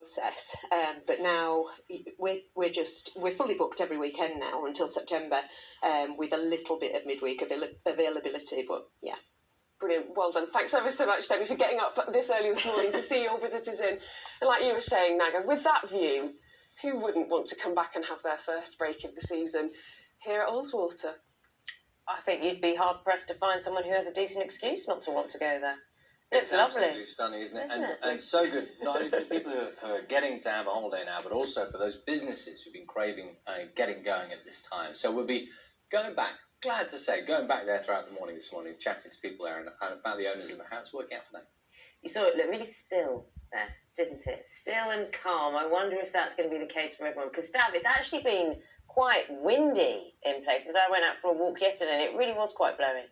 process, but now we're fully booked every weekend now until September, with a little bit of midweek availability, but yeah. Brilliant, well done. Thanks ever so much, Debbie, for getting up this early this morning to see your visitors in. And like you were saying, Naga, with that view, who wouldn't want to come back and have their first break of the season here at Ullswater? I think you'd be hard-pressed to find someone who has a decent excuse not to want to go there. It's lovely. Absolutely stunning, isn't it? Isn't it? And so good, not only for the people who are getting to have a holiday now, but also for those businesses who've been craving getting going at this time. So we'll be going back, glad to say, going back there throughout the morning this morning, chatting to people there and about the owners and how it's working out for them. You saw it look really still there, didn't it? Still and calm. I wonder if that's going to be the case for everyone. Because, Stav, it's actually been quite windy in places. I went out for a walk yesterday and it really was quite blowy.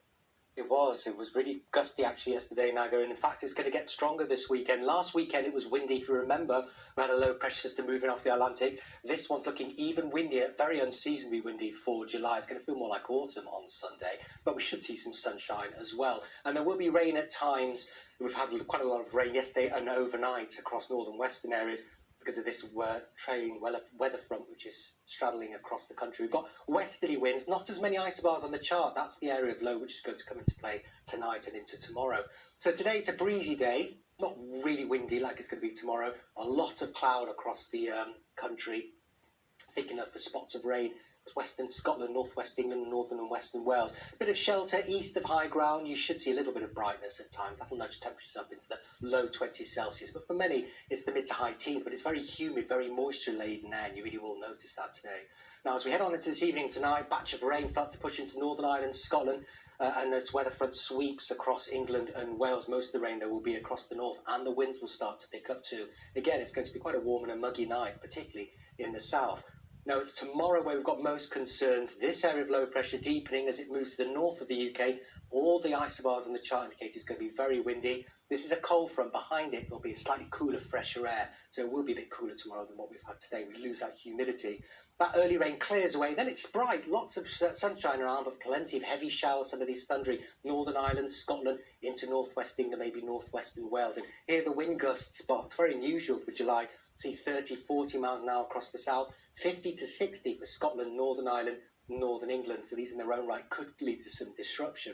It was really gusty actually yesterday, Naga, and in fact it's going to get stronger this weekend. Last weekend it was windy, if you remember. We had a low pressure system moving off the Atlantic. This one's looking even windier, very unseasonably windy for July. It's going to feel more like autumn on Sunday, but we should see some sunshine as well. And there will be rain at times. We've had quite a lot of rain yesterday and overnight across northern western areas, because of this trailing weather front which is straddling across the country. We've got westerly winds, not as many isobars on the chart. That's the area of low which is going to come into play tonight and into tomorrow. So today it's a breezy day, not really windy like it's going to be tomorrow. A lot of cloud across the country, thick enough for spots of rain. Western Scotland, northwest England, northern and western Wales. A bit of shelter east of high ground. You should see a little bit of brightness at times. That'll nudge temperatures up into the low 20s Celsius. But for many, it's the mid to high teens. But it's very humid, very moisture-laden air, and you really will notice that today. Now, as we head on into this evening tonight, batch of rain starts to push into Northern Ireland, Scotland, and as weather front sweeps across England and Wales, most of the rain there will be across the north, and the winds will start to pick up too. Again, it's going to be quite a warm and a muggy night, particularly in the south. Now, it's tomorrow where we've got most concerns. This area of low pressure deepening as it moves to the north of the UK. All the isobars on the chart indicate it's going to be very windy. This is a cold front. Behind it, there'll be a slightly cooler, fresher air. So it will be a bit cooler tomorrow than what we've had today. We lose that humidity. That early rain clears away. Then it's bright. Lots of sunshine around, but plenty of heavy showers. Some of these thundering Northern Ireland, Scotland, into northwest England, maybe northwestern Wales. And here the wind gusts, but it's very unusual for July. See 30, 40 miles an hour across the south, 50 to 60 for Scotland, Northern Ireland, Northern England. So these in their own right could lead to some disruption.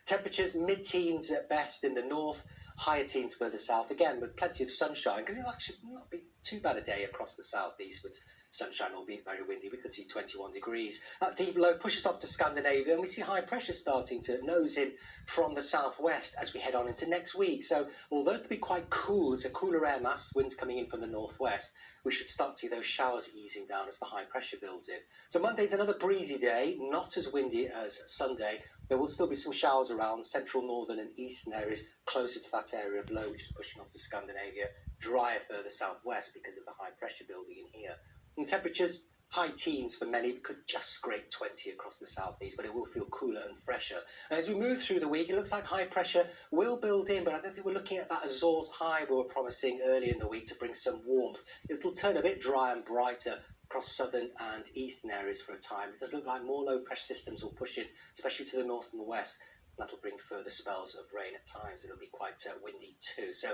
Temperatures mid-teens at best in the north, higher teens further south, again with plenty of sunshine, because it'll actually not be too bad a day across the southeast with sunshine, albeit very windy. We could see 21 degrees. That deep low pushes off to Scandinavia, and we see high pressure starting to nose in from the southwest as we head on into next week. So although it'll be quite cool, it's a cooler air mass, winds coming in from the northwest, we should start to see those showers easing down as the high pressure builds in. So Monday's another breezy day, not as windy as Sunday. There will still be some showers around central, northern and eastern areas closer to that area of low, which is pushing off to Scandinavia. Drier further southwest because of the high pressure building in here. And temperatures, high teens for many. We could just scrape 20 across the southeast, but it will feel cooler and fresher. And as we move through the week, it looks like high pressure will build in, but I don't think we're looking at that Azores high we were promising early in the week to bring some warmth. It'll turn a bit dry and brighter across southern and eastern areas for a time. It does look like more low pressure systems will push in, especially to the north and the west. That'll bring further spells of rain at times. It'll be quite windy too. So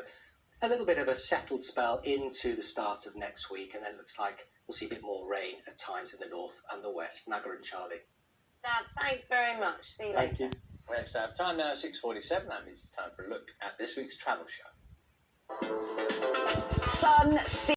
a little bit of a settled spell into the start of next week, and then it looks like we'll see a bit more rain at times in the north and the west. Naga and Charlie. Stav, thanks very much. See you later. Thank you. Well, next time, time now 6:47. That means it's time for a look at this week's travel show. Sun, sea.